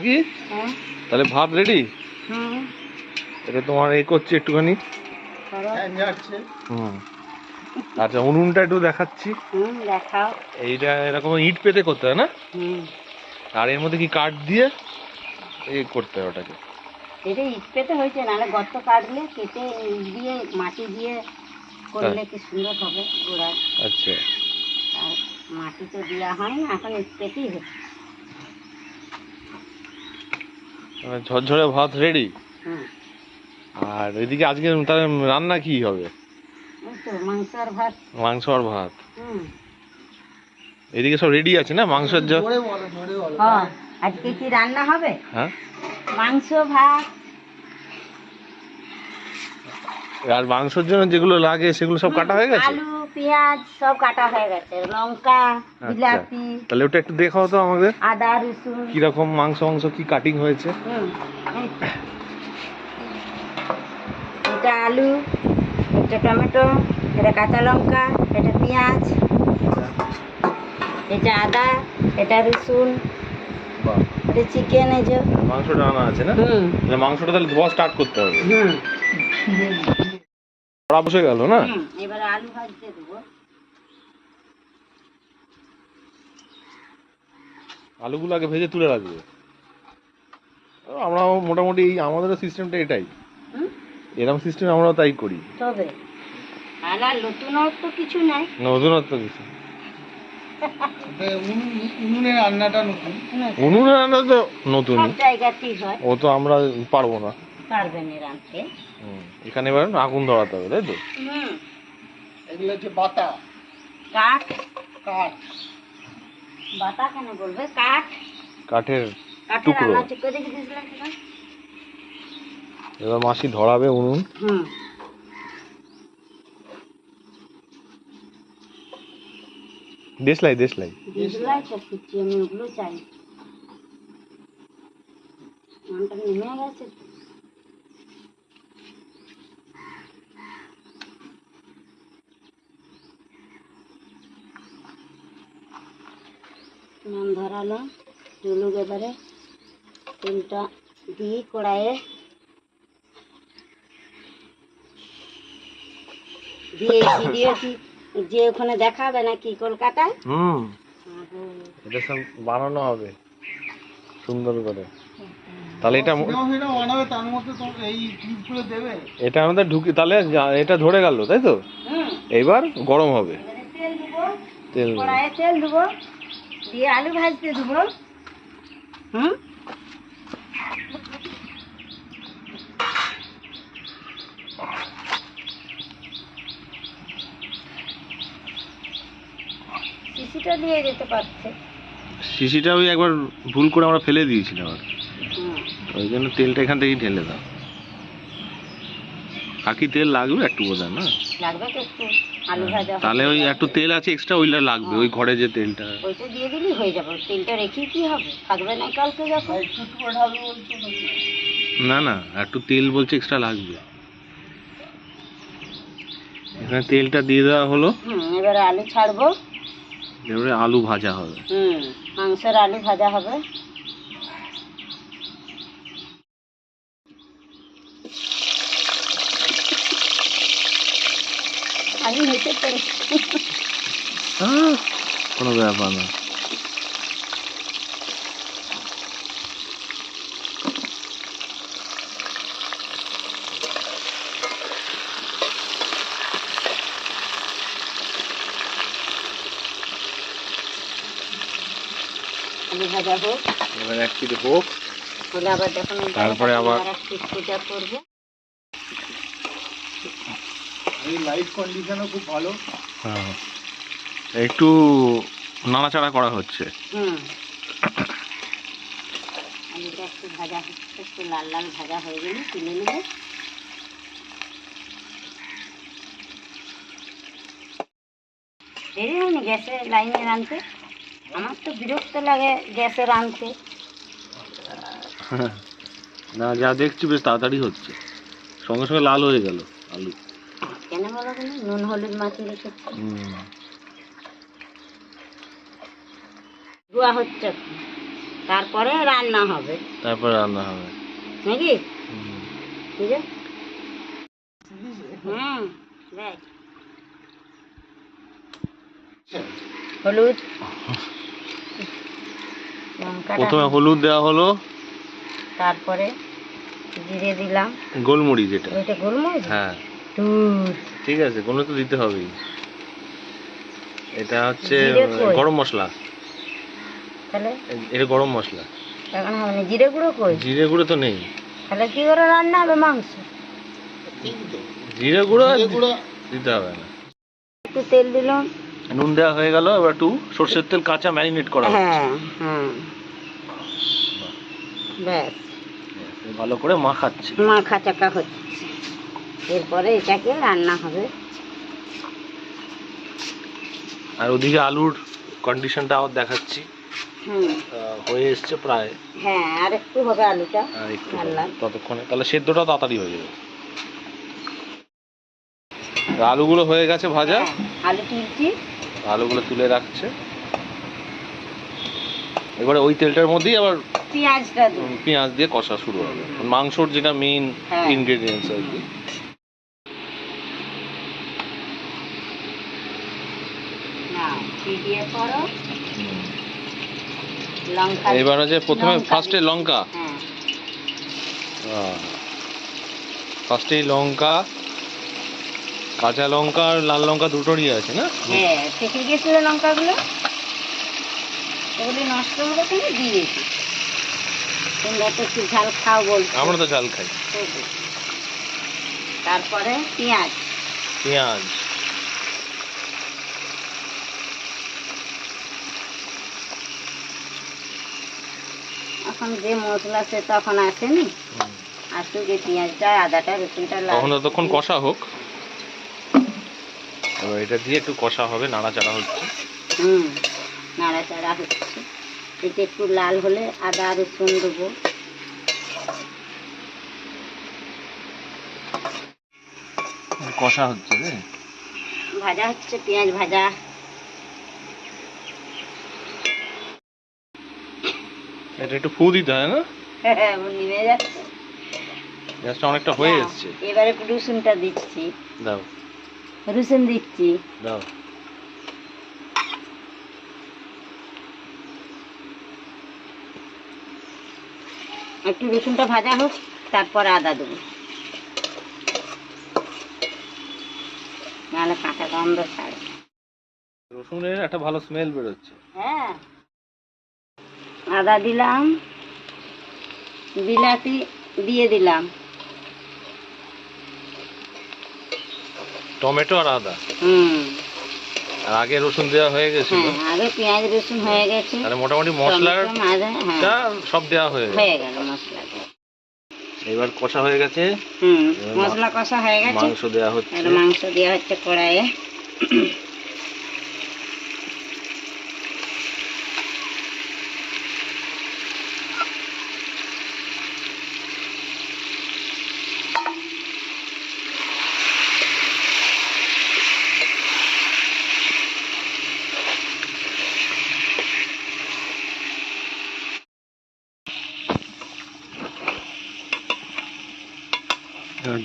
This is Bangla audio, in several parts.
কি তাহলে ভাত রেডি? এটা তোমার এই করছি একটুখানি। আচ্ছা উনুনটা একটু দেখাচ্ছি। এইটা এরকম ইট পেতে করতে হয় না? আর এর মধ্যে কি কাঠ দিয়ে এই করতে হয় ওটাকে? এটা ইট পেতে হয়েছে, নাহলে গর্ত কাটলে কেটে দিয়ে মাটি দিয়ে করলে কি সুন্দর হবে গোড়ায়। আচ্ছা, আর মাটি তো দেওয়া হয় না, এখন ইট পেতেই হচ্ছে। ঝরঝরে ভাত রেডি। আর এদিকে আজকে তাহলে রান্না কি হবে? মাংস আর ভাত। মাংস আর ভাত। এদিকে সব রেডি আছে না মাংসের যা? আজকে কি রান্না হবে? হ্যাঁ, মাংস ভাত। আর মাংসের জন্য যেগুলো লাগে সেগুলো সব কাটা হয়ে গেছে? আলু পেঁয়াজ সব কাটা হয়ে গেছে, লঙ্কা বিলাতি। তাহলে ওটা একটু দেখাও তো আমাদের, আদা রসুন কিরকম মাংস কি কাটিং হয়েছে। এটা আলু, এটা টমেটো, এটা কাঁচা লঙ্কা, এটা পেঁয়াজ, এটা আদা, এটা রসুন, এটা চিকেন। এই যে মাংসটা আনা আছে না? তাহলে মাংসটা তাহলে ধোয়া স্টার্ট করতে হবে। কড়া বসে গেল না? এবারে আলু ভাজতে দেবো। আলুগুলো আগে ভেজে তুলে রাখবে। আমরা মোটামুটি আমাদের সিস্টেমটা এটাই, এরকম সিস্টেম আমরা তাই করি। তবে আর নতুনত্ব কিছু নাই। নতুনত্ব কিছু উনুনের রান্নাটা নতুন। উনুনের রান্না তো নতুন, জায়গাতেই হয়। ও তো আমরা পারবো না। পারবেন রাঁধতে। এখানে এবার আগুন ধরাতে হবে, তাই তো? এগুলো হচ্ছে বাতা কাঠ। কাঠ বাতা কেন বলবে? কাঠ, কাঠের কাঠের টুকরো। রান্না ঠিক করে দেখে দিয়েছিলাম। এবার মাসি ধরাবে উনুন। দেশলাই তো খুঁজছি আমি, ওগুলো চাই। মনটা নেমে গেছে। নাম ধরালো চলুক। এবারে তেলটা দিয়ে কড়াইয়ে দিয়ে ভিডিও কি যে ওখানে দেখাবে নাকি কলকাতায়? এটা সব বানানো হবে সুন্দর করে। তাহলে এটা বানাবে, তার মধ্যে তো এই টিপগুলো দেবে। এটা আমাদের ঢুকি, তাহলে এটা ধরে গেল, তাই তো? এইবার গরম হবে। তেল দেবো, তেল কড়াইয়ে তেল দেবো, দিয়ে আলু ভাজতে দেবো। শিশিটা দিয়ে যেতে পারছে। শিশিটা ওই একবার ভুল করে আমরা ফেলে দিয়েছিলাম, আর ওই জন্য তেলটা এখান থেকেই ঢেলে দাও। কাকি তেল লাগবে একটু বোধহয় না? লাগবে তো একটু, আলু ভাজা তাহলে ওই একটু তেল আছে এক্সট্রা, ওইটা লাগবে। ওই ঘরে যে তেলটা, ওইটা দিয়ে দিলেই হয়ে যাবে। তেলটা রেখে কি হবে, থাকবে না কালকে যখন। না না একটু তেল বলছে এক্সট্রা লাগবে। এখানে তেলটা দিয়ে দেওয়া হলো। এবারে আলু ছাড়বো, এবারে আলু ভাজা হবে। মাংসের আলু ভাজা হবে। আমি হেঁটে পড়ে কোনো ব্যাপার না। আলু ভাজা হোক, এবার এক পিঠে হোক, হলে আবার যখন তারপরে আবার পূজা করবো। এই লাইট কন্ডিশনও খুব ভালো। একটু নাড়াচাড়া করা হচ্ছে। আলুটা একটু ভাজা হচ্ছে, একটু লাল লাল ভাজা হয়ে গেলে তুলে নেবো। দেরি হয়নি গ্যাসে লাইনে রাঁধতে? আমার তো বিরক্ত লাগে গ্যাসে রাঁধতে। না যা দেখছি বেশ তাড়াতাড়ি হচ্ছে, সঙ্গে সঙ্গে লাল হয়ে গেল আলু। কেন বলো কেন? নুন হলুদ মাখিয়ে রেখেছি। ধোয়া হচ্ছে, তারপরে রান্না হবে তারপর রান্না হবে নাকি হুম। ঠিক আছে দেখ হলুদ লঙ্কাটা প্রথমে হলুদ দেওয়া হলো, তারপরে জিরে দিলাম। গোলমরিচ এটা, এটা গোলমরিচ? হ্যাঁ ধুর, ঠিক আছে, কোনো তো দিতে হবেই। এটা হচ্ছে জিরে কই? গরম মশলা, তাহলে এটা গরম মশলা। এখন হবে না। জিরে গুঁড়ো কই? জিরে গুঁড়ো তো নেই। তাহলে কি করে রান্না হবে মাংস? জিরে গুঁড়ো জিরে গুঁড়ো দিতে হবে না। একটু তেল দিলাম। নুন দেওয়া হয়ে গেল, এবার একটু সর্ষের তেল কাঁচা ম্যারিনেট করা হচ্ছে। হ্যাঁ হ্যাঁ, ব্যাস ভালো করে মাখাচ্ছি। মাখা চাকা হচ্ছে, এরপরে এটাকে রান্না হবে। আর ওদিকে আলুর কন্ডিশনটা আবার দেখাচ্ছি, হয়ে এসছে প্রায়। হ্যাঁ, আর একটু হবে আলুটা, আর একটু ঢাললাম। ততক্ষণে তাহলে সেদ্ধটা তাড়াতাড়ি হয়ে যাবে। আলুগুলো হয়ে গেছে ভাজা, হ্যাঁ, আলু তুলছি। আলুগুলো তুলে রাখছে। এবারে ওই তেলটার মধ্যেই আবার পেঁয়াজটা দিই। পেঁয়াজ দিয়ে কষা শুরু হবে, মাংসর যেটা মেইন হ্যাঁ। ইনগ্রেডিয়েন্টস আর কি। না, দিয়ে করো লঙ্কা। এবার আছে প্রথমে লঙ্কা ফার্স্টে দিই। লঙ্কা, হ্যাঁ, ফার্স্টেই লঙ্কা, কাঁচা লঙ্কা আর লাল লঙ্কা দুটোরই আছে না? হ্যাঁ, থেকে গেছিল লঙ্কাগুলো, ওগুলি নষ্ট হবে কেন, দিয়েছি। তোমরা তো একটু ঝাল খাও বলছো। আমরা তো ঝাল খাই। তারপরে পেঁয়াজ, পেঁয়াজ, এখন যে মশলা সে তখন আসেনি, আসুক এই পেঁয়াজটা, আদাটা, রসুনটা তখন ততক্ষণ কষা হোক। এবার এটা দিয়ে একটু কষা হবে, নাড়াচাড়া হচ্ছে। নাড়াচাড়া হচ্ছে। এটা একটু লাল হলে আদা রসুন দেবো। কষা হচ্ছে রে, ভাজা হচ্ছে, পেঁয়াজ ভাজা। এটা একটু ফু দিতে হয় না? নিমে যাচ্ছে, গ্যাসটা অনেকটা হয়ে এসছে। এবারে রসুনটা দিচ্ছি। দাও রসুন দিচ্ছি। দাও। একটু রসুনটা ভাজা হোক, তারপরে আদা দেবো, নাহলে কাঁচা গন্ধ ছাড়ে। রসুনের একটা ভালো স্মেল বেরোচ্ছে। হ্যাঁ, আদা দিলাম, বিলাতি দিয়ে দিলাম, টমেটো আর আদা। আর আগে রসুন দেওয়া হয়ে গেছিল। হ্যাঁ, আগে পেঁয়াজ রসুন হয়ে গেছে। তাহলে মোটামুটি মশলাটা সব দেওয়া হয়ে গেল মশলাটা। এবার কষা হয়ে গেছে। মশলা কষা হয়ে গেছে, মাংস দেওয়া হচ্ছে। মাংস দেওয়া হচ্ছে কড়াইয়ে।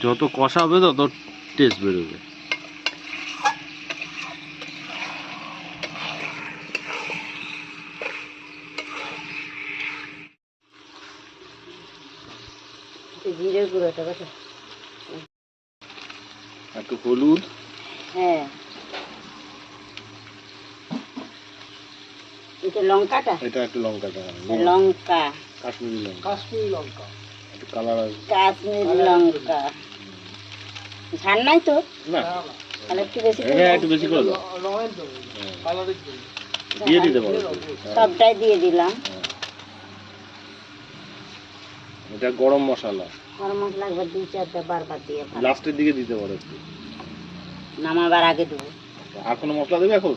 যত কষা হবে তত টেস্ট বেরোবে। জিরে গুঁড়োটা দেখো, একটু হলুদ। হ্যাঁ, এটা লঙ্কাটা, এটা একটু লঙ্কাটা, লঙ্কা, কাশ্মীরি লঙ্কা, কাশ্মীরি লঙ্কা, একটু কালার আসবে। কাশ্মীরি লঙ্কা। ঝাল নাই তো? না, তাহলে একটু বেশি করে হ্যাঁ একটু বেশি করে দাও। রঙের জন্য, কালারের জন্য। দিয়ে দিতে পারো। সবটাই দিয়ে দিলাম। এটা গরম মশলা, গরম মশলা একবার 2-4টা বারবার দিয়ে ভালো। লাস্টের দিকে দিতে পারো একটু। নামাবার আগে দেবো। আর কোনো মশলা দেবে এখন?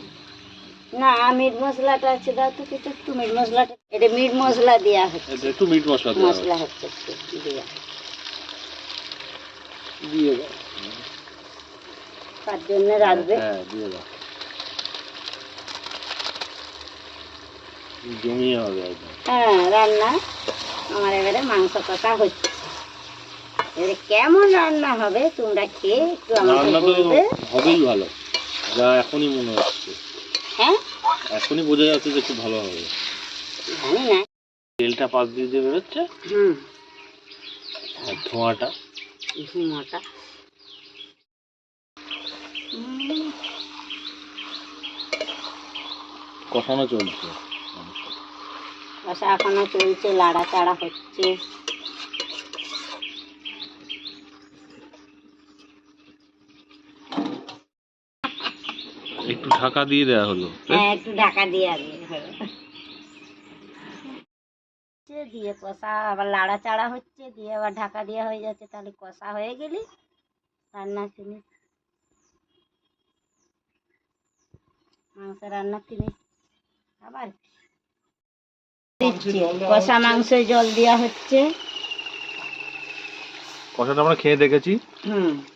না, মিট মশলাটা আছে, দাও তো কিছু, একটু মিট মশলাটা। এটা মিট মশলা দেওয়া হচ্ছে, একটু মিট মশলা দাও। মশলা হচ্ছে একটু দেওয়া, দিয়ে দাও। তার জন্য রাখবে। হ্যাঁ দিয়ে দাও। জমিয়ে হবে একদম। হ্যাঁ রান্না আমার এবারে মাংস কষা হচ্ছে। এবারে কেমন রান্না হবে তোমরা খেয়ে একটু আমাকে বলবে। হবেই ভালো, যা এখনই মনে হচ্ছে। হ্যাঁ এখনই বোঝা যাচ্ছে যে খুব ভালো হবে। জানি না। তেলটা পাশ দিয়ে যে বেরোচ্ছে, আর ধোঁয়াটা, ধুমাটা কষানো চলছে। কষা এখনো চলছে, লাড়া চাড়া হচ্ছে। একটু ঢাকা দিয়ে দেওয়া হলো। হ্যাঁ একটু ঢাকা দিয়ে দিয়ে কষা আবার লাড়া চাড়া হচ্ছে, দিয়ে আবার ঢাকা দেওয়া হয়ে যাচ্ছে। তাহলে কষা হয়ে গেলে রান্না ফিনিশ, মাংস রান্না ফিনিশ। আবার দিচ্ছি কষা মাংসে জল দেওয়া হচ্ছে। কষাটা আমরা খেয়ে দেখেছি,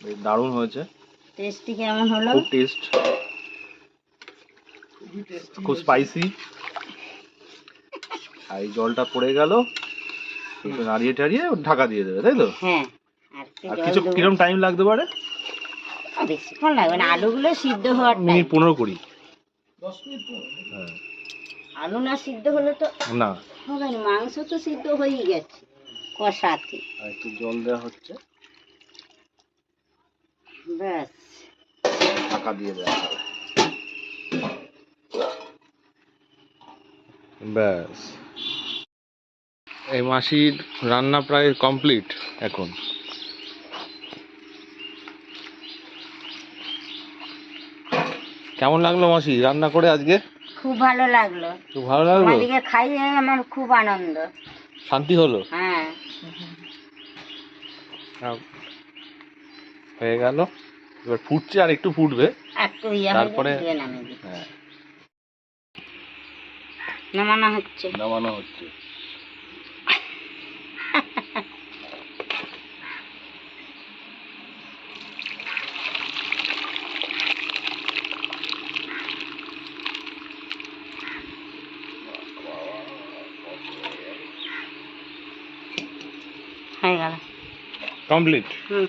বেশ দারুণ হয়েছে। টেস্টি কেমন হলো? খুব টেস্ট, খুব স্পাইসি। আর এই জলটা পড়ে গেল, একটু নাড়িয়ে টাড়িয়ে ঢাকা দিয়ে দেবে, তাই তো? হ্যাঁ। আর কিছু কিরকম টাইম লাগতে পারে? বেশিক্ষণ লাগবে না, আলুগুলো সিদ্ধ হওয়ার মিনিট 15-20। 10 মিনিট পর। হ্যাঁ। আলু না সিদ্ধ হলে তো না, হবে না, মাংস তো সিদ্ধ হয়েই গেছে কষাতে। আর একটু জল দেওয়া হচ্ছে, ব্যাস ঢাকা দিয়ে দেওয়া হবে। ব্যাস, এই মাসির রান্না প্রায় কমপ্লিট এখন। কেমন লাগলো মাসি রান্না করে আজকে? খুব ভালো লাগলো। খুব ভালো লাগলো, আমাদেরকে খাইয়ে আমার খুব আনন্দ, শান্তি হলো। হ্যাঁ হয়ে গেল, এবার ফুটছে, আর একটু ফুটবে, একটু ইয়ে তারপরে দিয়ে নামিয়ে দিই। হ্যাঁ নামানো হচ্ছে। নামানো হচ্ছে। হয়ে গেল কমপ্লিট। হুম।